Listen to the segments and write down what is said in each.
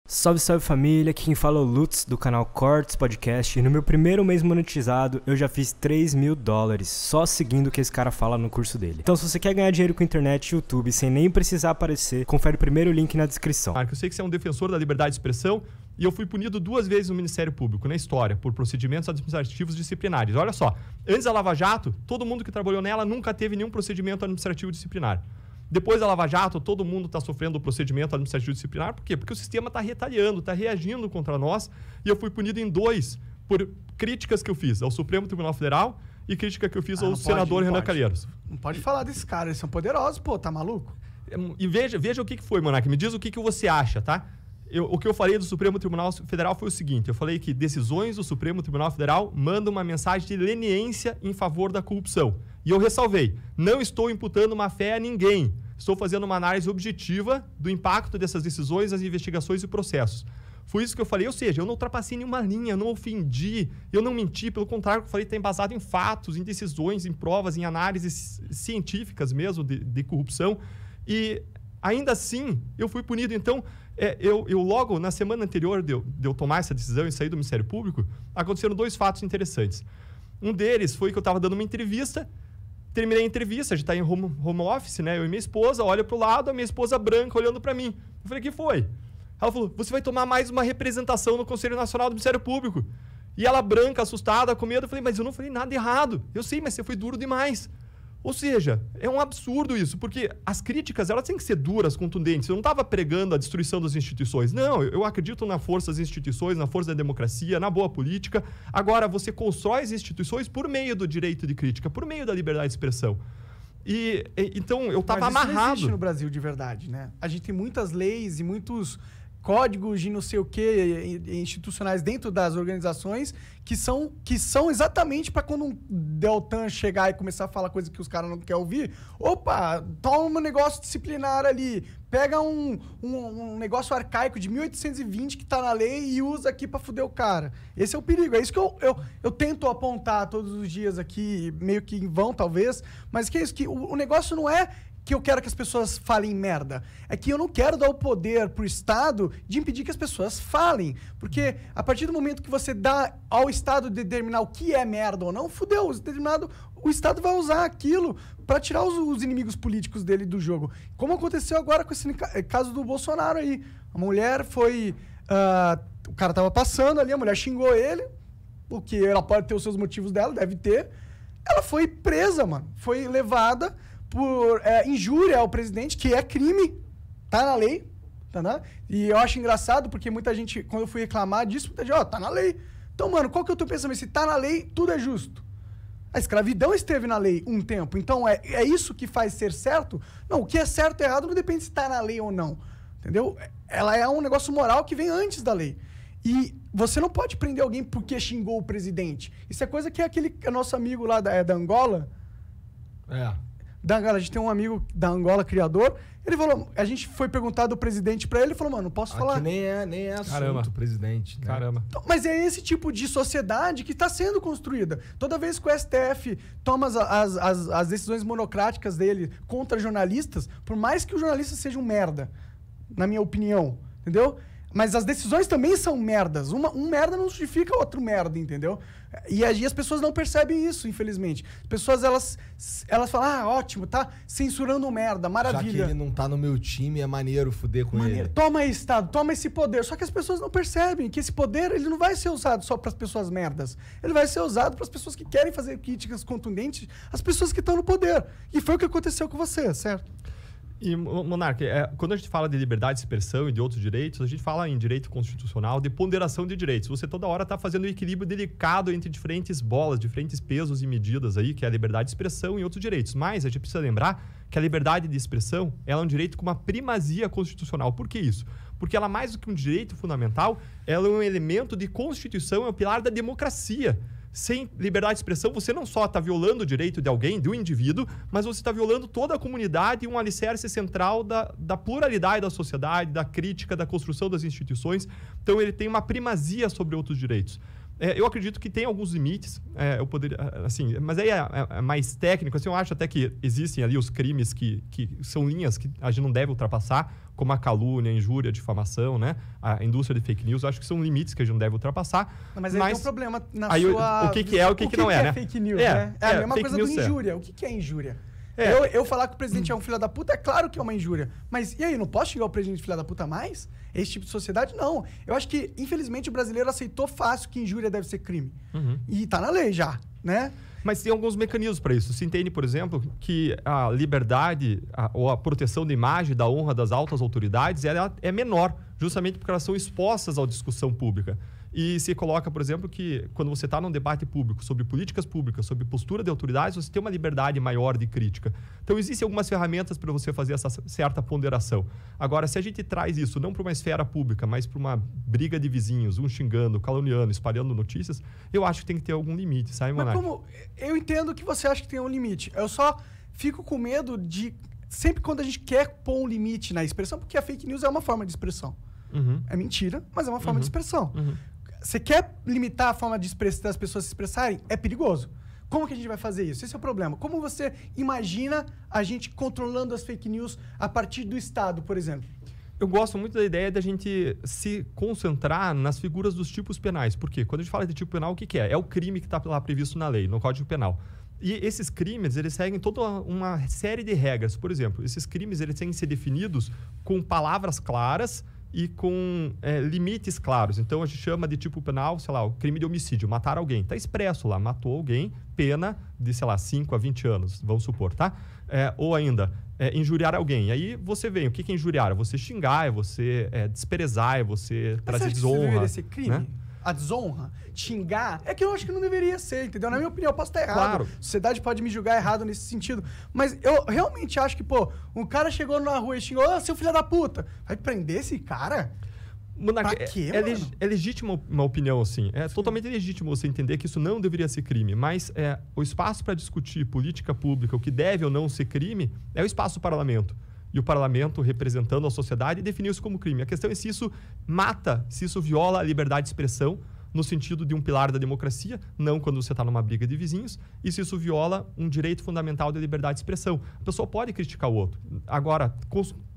Salve, salve família, aqui quem fala é o Lutz do canal Cortes Podcast e no meu primeiro mês monetizado eu já fiz $3.000 só seguindo o que esse cara fala no curso dele. Então se você quer ganhar dinheiro com internet e YouTube sem nem precisar aparecer, confere o primeiro link na descrição. Eu sei que você é um defensor da liberdade de expressão e eu fui punido 2 vezes no Ministério Público, na história, por procedimentos administrativos disciplinares. Olha só, antes da Lava Jato, todo mundo que trabalhou nela nunca teve nenhum procedimento administrativo disciplinar. Depois da Lava Jato, todo mundo está sofrendo o procedimento administrativo disciplinar. Por quê? Porque o sistema está retalhando, está reagindo contra nós. E eu fui punido em 2 por críticas que eu fiz ao Supremo Tribunal Federal e crítica que eu fiz ao senador Renan Calheiros. Não pode falar desses caras, eles são poderosos, pô, tá maluco? E veja o que foi, Monark. Me diz o que você acha, tá? O que eu falei do Supremo Tribunal Federal foi o seguinte. Eu falei que decisões do Supremo Tribunal Federal mandam uma mensagem de leniência em favor da corrupção. E eu ressalvei, não estou imputando má fé a ninguém. Estou fazendo uma análise objetiva do impacto dessas decisões, das investigações e processos. Foi isso que eu falei, ou seja, eu não ultrapassei nenhuma linha, eu não ofendi, eu não menti, pelo contrário, eu falei que está embasado em fatos, em decisões, em provas, em análises científicas mesmo de corrupção. E ainda assim, eu fui punido. Então, eu logo, na semana anterior de eu tomar essa decisão e sair do Ministério Público, aconteceram 2 fatos interessantes. Um deles foi que eu estava dando uma entrevista. Terminei a entrevista, a gente está em home office, né? Eu e minha esposa, olha para o lado, a minha esposa branca olhando para mim. Eu falei, o que foi? Ela falou, você vai tomar mais uma representação no Conselho Nacional do Ministério Público. E ela branca, assustada, com medo, eu falei, mas eu não falei nada errado. Eu sei, mas você foi duro demais. Ou seja, é um absurdo isso, porque as críticas, elas têm que ser duras, contundentes. Eu não estava pregando a destruição das instituições. Não, eu acredito na força das instituições, na força da democracia, na boa política. Agora, você constrói as instituições por meio do direito de crítica, por meio da liberdade de expressão. Então, eu estava amarrado. Mas isso não existe no Brasil de verdade, né? A gente tem muitas leis e muitos códigos de não sei o que institucionais dentro das organizações que são exatamente para quando um Deltan chegar e começar a falar coisa que os caras não querem ouvir, opa, toma um negócio disciplinar ali, pega um negócio arcaico de 1820 que tá na lei e usa aqui para fuder o cara. Esse é o perigo, é isso que eu tento apontar todos os dias aqui, meio que em vão talvez, mas que é isso, que o negócio não é que eu quero que as pessoas falem merda. É que eu não quero dar o poder pro Estado de impedir que as pessoas falem. Porque a partir do momento que você dá ao Estado determinar o que é merda ou não, fudeu. O Estado vai usar aquilo para tirar os inimigos políticos dele do jogo. Como aconteceu agora com esse caso do Bolsonaro aí. A mulher foi... o cara tava passando ali, a mulher xingou ele, porque ela pode ter os seus motivos dela, deve ter. Ela foi presa, mano. Foi levada por injúria ao presidente, que é crime, tá na lei, tá, né? E eu acho engraçado, porque muita gente, quando eu fui reclamar disso, muita gente, tá na lei. Então, mano, qual que é o teu pensamento? Se tá na lei, tudo é justo. A escravidão esteve na lei um tempo, então é isso que faz ser certo? Não, o que é certo e errado não depende se tá na lei ou não, entendeu? Ela é um negócio moral que vem antes da lei. E você não pode prender alguém porque xingou o presidente. Isso é coisa que é nosso amigo lá da Angola... A gente tem um amigo da Angola, criador. Ele falou, a gente foi perguntar do presidente pra ele, ele falou, mano, não posso falar. Nem é assunto, presidente. Né? Caramba. Então, mas é esse tipo de sociedade que está sendo construída. Toda vez que o STF toma as decisões monocráticas dele contra jornalistas, por mais que o jornalista seja um merda, na minha opinião, entendeu? Mas as decisões também são merdas. Um merda não justifica outro merda, entendeu? E as pessoas não percebem isso, infelizmente. As pessoas, elas falam, ótimo, tá censurando um merda, maravilha. Já que ele não tá no meu time, é maneiro fuder com ele. Toma aí, Estado, toma esse poder. Só que as pessoas não percebem que esse poder ele não vai ser usado só para as pessoas merdas. Ele vai ser usado para as pessoas que querem fazer críticas contundentes, as pessoas que estão no poder. E foi o que aconteceu com você, certo? E, Monark, quando a gente fala de liberdade de expressão e de outros direitos, a gente fala em direito constitucional, de ponderação de direitos. Você toda hora está fazendo um equilíbrio delicado entre diferentes bolas, diferentes pesos e medidas aí, que é a liberdade de expressão e outros direitos. Mas a gente precisa lembrar que a liberdade de expressão ela é um direito com uma primazia constitucional. Por que isso? Porque ela, mais do que um direito fundamental, ela é um elemento de constituição, é um pilar da democracia. Sem liberdade de expressão, você não só está violando o direito de alguém, de um indivíduo, mas você está violando toda a comunidade e um alicerce central da pluralidade da sociedade, da crítica, da construção das instituições. Então, ele tem uma primazia sobre outros direitos. Eu acredito que tem alguns limites, eu poderia, assim, mas aí é mais técnico, assim, eu acho até que existem ali os crimes que são linhas que a gente não deve ultrapassar, como a calúnia, a injúria, a difamação, né? A indústria de fake news, eu acho que são limites que a gente não deve ultrapassar. Mas aí tem um problema na aí sua... O que é, o que não é, né? Fake news, né? É a mesma coisa do injúria. O que é injúria? Eu falar que o presidente é um filho da puta, é claro que é uma injúria. Mas e aí, não posso xingar o presidente de filho da puta mais? Esse tipo de sociedade, não. Eu acho que, infelizmente, o brasileiro aceitou fácil que injúria deve ser crime. E tá na lei já, né? Mas tem alguns mecanismos para isso. Se entende, por exemplo, que a liberdade ou a proteção da imagem, da honra das altas autoridades, ela é menor, justamente porque elas são expostas à discussão pública. E se coloca, por exemplo, que quando você está num debate público sobre políticas públicas, sobre postura de autoridades, você tem uma liberdade maior de crítica. Então, existem algumas ferramentas para você fazer essa certa ponderação. Agora, se a gente traz isso não para uma esfera pública, mas para uma briga de vizinhos, um xingando, caluniando, espalhando notícias, eu acho que tem que ter algum limite, sabe, Monark? Mas como... Eu entendo que você acha que tem um limite. Eu só fico com medo de... Sempre quando a gente quer pôr um limite na expressão, porque a fake news é uma forma de expressão. É mentira, mas é uma forma de expressão. Você quer limitar a forma de das pessoas se expressarem? É perigoso. Como que a gente vai fazer isso? Esse é o problema. Como você imagina a gente controlando as fake news a partir do Estado, por exemplo? Eu gosto muito da ideia da gente se concentrar nas figuras dos tipos penais. Por quê? Quando a gente fala de tipo penal, o que é? É o crime que está lá previsto na lei, no Código Penal. E esses crimes, eles seguem toda uma série de regras. Por exemplo, esses crimes eles têm que ser definidos com palavras claras e com limites claros. Então, a gente chama de tipo penal, sei lá, o crime de homicídio, matar alguém. Está expresso lá, matou alguém, pena de, sei lá, 5 a 20 anos, vamos supor, tá? Ou ainda, injuriar alguém. Aí você vem, o que é injuriar? É você xingar, é você desprezar, é você trazer desonra. Mas deveria ser crime? Né? A desonra, xingar, é que eu acho que não deveria ser, entendeu? Na minha opinião, eu posso estar errado. Claro. A sociedade pode me julgar errado nesse sentido. Mas eu realmente acho que, pô, um cara chegou na rua e xingou, seu filho da puta, vai prender esse cara? Monark, pra quê, é legítima uma opinião, assim. É totalmente legítimo você entender que isso não deveria ser crime. Mas o espaço para discutir política pública, o que deve ou não ser crime, é o espaço do parlamento. E o parlamento, representando a sociedade, definiu isso como crime. A questão é se isso mata, se isso viola a liberdade de expressão, no sentido de um pilar da democracia, não quando você está numa briga de vizinhos, e se isso viola um direito fundamental da liberdade de expressão. A pessoa pode criticar o outro. Agora,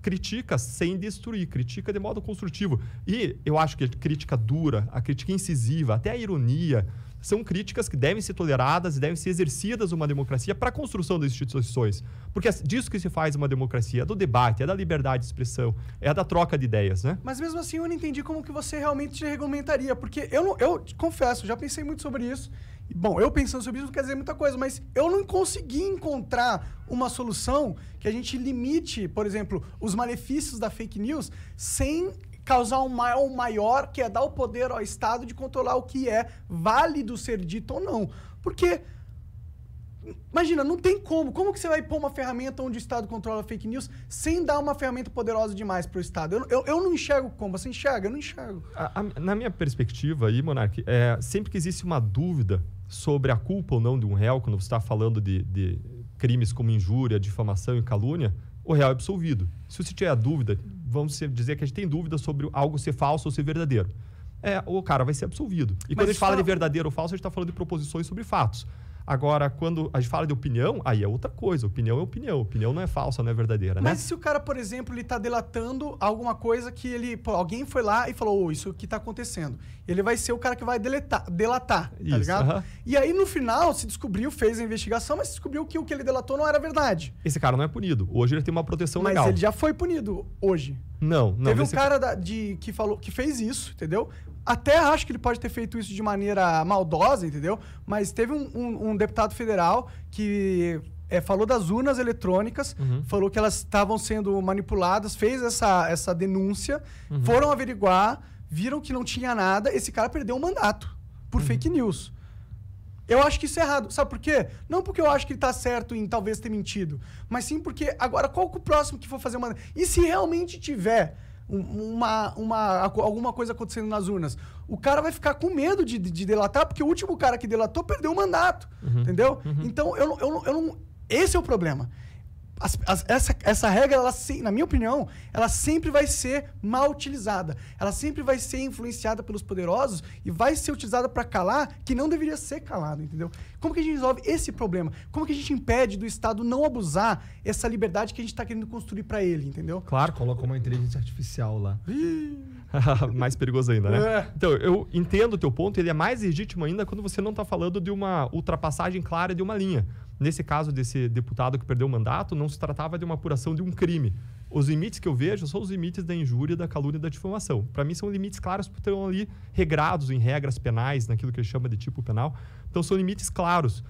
critica sem destruir, critica de modo construtivo. E eu acho que a crítica dura, a crítica incisiva, até a ironia, são críticas que devem ser toleradas e devem ser exercidas numa democracia para a construção das instituições. Porque é disso que se faz uma democracia, é do debate, é da liberdade de expressão, é da troca de ideias, né? Mas mesmo assim eu não entendi como que você realmente regulamentaria, porque eu confesso, já pensei muito sobre isso. Bom, eu pensando sobre isso não quer dizer muita coisa, mas eu não consegui encontrar uma solução que a gente limite, por exemplo, os malefícios da fake news sem causar um mal maior, que é dar o poder ao Estado de controlar o que é válido ser dito ou não. Porque, imagina, não tem como. Como que você vai pôr uma ferramenta onde o Estado controla a fake news sem dar uma ferramenta poderosa demais para o Estado? Eu não enxergo como. Você enxerga? Eu não enxergo. Na minha perspectiva aí, Monark, sempre que existe uma dúvida sobre a culpa ou não de um réu, quando você está falando de crimes como injúria, difamação e calúnia, o réu é absolvido. Se você tiver dúvida, vamos dizer que a gente tem dúvida sobre algo ser falso ou ser verdadeiro. O cara vai ser absolvido. E quando a gente fala de verdadeiro ou falso, a gente está falando de proposições sobre fatos. Agora, quando a gente fala de opinião, aí é outra coisa. Opinião é opinião. Opinião não é falsa, não é verdadeira, né? Mas se o cara, por exemplo, ele está delatando alguma coisa que ele... Pô, alguém foi lá e falou, isso que está acontecendo. Ele vai ser o cara que vai delatar, tá ligado? E aí, no final, se descobriu, fez a investigação, mas se descobriu que o que ele delatou não era verdade. Esse cara não é punido. Hoje ele tem uma proteção legal. Mas ele já foi punido hoje. Não. Teve um cara que fez isso, entendeu? Até acho que ele pode ter feito isso de maneira maldosa, entendeu? Mas teve um deputado federal que falou das urnas eletrônicas, falou que elas estavam sendo manipuladas, fez essa denúncia, foram averiguar, viram que não tinha nada, esse cara perdeu o mandato por fake news. Eu acho que isso é errado. Sabe por quê? Não porque eu acho que ele tá certo em talvez ter mentido, mas sim porque agora qual que é o próximo que for fazer uma... E se realmente tiver alguma coisa acontecendo nas urnas, o cara vai ficar com medo de delatar, porque o último cara que delatou perdeu o mandato, entendeu? Então, eu não... Esse é o problema. essa regra, na minha opinião, ela sempre vai ser mal utilizada. Ela sempre vai ser influenciada pelos poderosos e vai ser utilizada para calar que não deveria ser calado, entendeu? Como que a gente resolve esse problema? Como que a gente impede do Estado não abusar essa liberdade que a gente está querendo construir para ele, entendeu? Claro, coloca uma inteligência artificial lá. Mais perigoso ainda, né? Então, eu entendo o teu ponto, ele é mais legítimo ainda quando você não está falando de uma ultrapassagem clara de uma linha. Nesse caso desse deputado que perdeu o mandato, não se tratava de uma apuração de um crime. Os limites que eu vejo são os limites da injúria, da calúnia e da difamação. Para mim, são limites claros porque estão ali regrados em regras penais, naquilo que a gente chama de tipo penal. Então, são limites claros.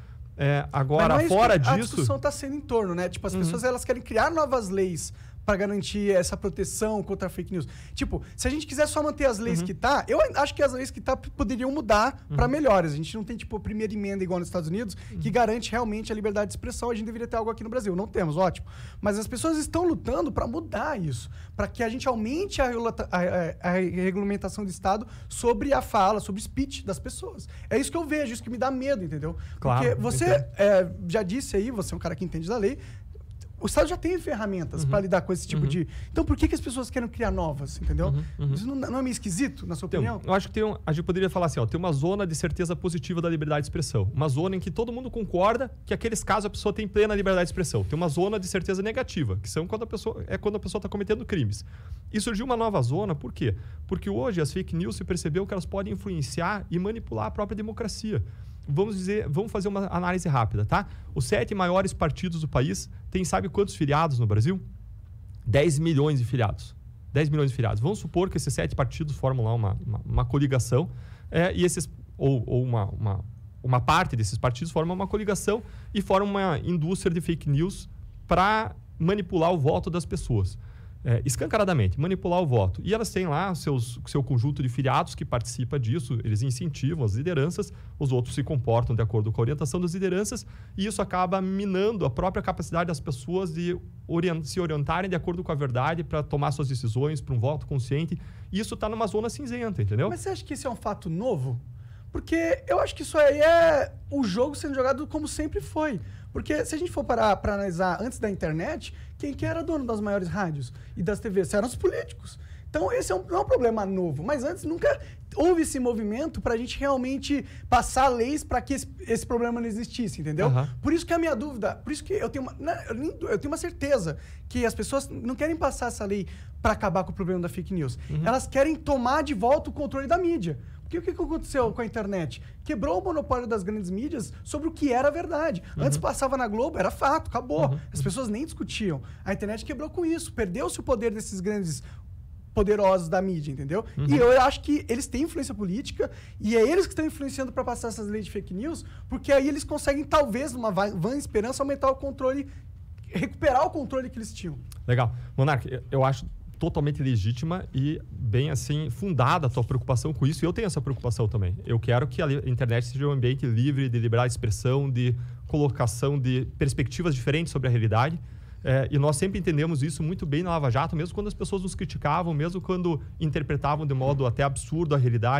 Agora, fora disso... A discussão está sendo em torno, né? Tipo, as pessoas elas querem criar novas leis para garantir essa proteção contra a fake news. Tipo, se a gente quiser só manter as leis que tá, eu acho que as leis que tá poderiam mudar para melhores. A gente não tem, tipo, a primeira emenda igual nos Estados Unidos, que garante realmente a liberdade de expressão. A gente deveria ter algo aqui no Brasil. Não temos, ótimo. Mas as pessoas estão lutando para mudar isso, para que a gente aumente a regulamentação do Estado sobre a fala, sobre o speech das pessoas. É isso que eu vejo, isso que me dá medo, entendeu? Claro, porque você já disse aí, você é um cara que entende da lei, o Estado já tem ferramentas para lidar com esse tipo de... Então, por que as pessoas querem criar novas, entendeu? Isso não é meio esquisito, na sua opinião? Eu acho que a gente poderia falar assim, ó, tem uma zona de certeza positiva da liberdade de expressão. Uma zona em que todo mundo concorda que aqueles casos a pessoa tem plena liberdade de expressão. Tem uma zona de certeza negativa, que são quando a pessoa está cometendo crimes. E surgiu uma nova zona, por quê? Porque hoje as fake news se percebeu que elas podem influenciar e manipular a própria democracia. Vamos fazer uma análise rápida, tá? Os 7 maiores partidos do país têm, sabe quantos filiados no Brasil? 10 milhões de filiados. 10 milhões de filiados. Vamos supor que esses 7 partidos formam lá uma coligação e uma parte desses partidos forma uma coligação e forma uma indústria de fake news para manipular o voto das pessoas. Escancaradamente, manipular o voto. E elas têm lá seu conjunto de filiados que participa disso, eles incentivam as lideranças, os outros se comportam de acordo com a orientação das lideranças e isso acaba minando a própria capacidade das pessoas de se orientarem de acordo com a verdade para tomar suas decisões, para um voto consciente. E isso está numa zona cinzenta, entendeu? Mas você acha que isso é um fato novo? Porque eu acho que isso aí é o jogo sendo jogado como sempre foi. Porque se a gente for parar para analisar antes da internet, quem que era dono das maiores rádios e das TVs? Eram os políticos. Então esse não é um problema novo. Mas antes nunca houve esse movimento para a gente realmente passar leis para que esse problema não existisse, entendeu? Por isso que a minha dúvida, por isso que eu tenho uma certeza que as pessoas não querem passar essa lei para acabar com o problema da fake news. Elas querem tomar de volta o controle da mídia. Porque o que aconteceu com a internet? Quebrou o monopólio das grandes mídias sobre o que era verdade. Antes passava na Globo, era fato, acabou. As pessoas nem discutiam. A internet quebrou com isso. Perdeu-se o poder desses grandes poderosos da mídia, entendeu? E eu acho que eles têm influência política e é eles que estão influenciando para passar essas leis de fake news, porque aí eles conseguem, talvez, numa vã esperança, aumentar o controle, recuperar o controle que eles tinham. Legal. Monark, eu acho totalmente legítima e bem assim fundada a tua preocupação com isso. E eu tenho essa preocupação também. Eu quero que a internet seja um ambiente livre de liberdade de expressão, de colocação de perspectivas diferentes sobre a realidade. E nós sempre entendemos isso muito bem na Lava Jato, mesmo quando as pessoas nos criticavam, mesmo quando interpretavam de modo até absurdo a realidade.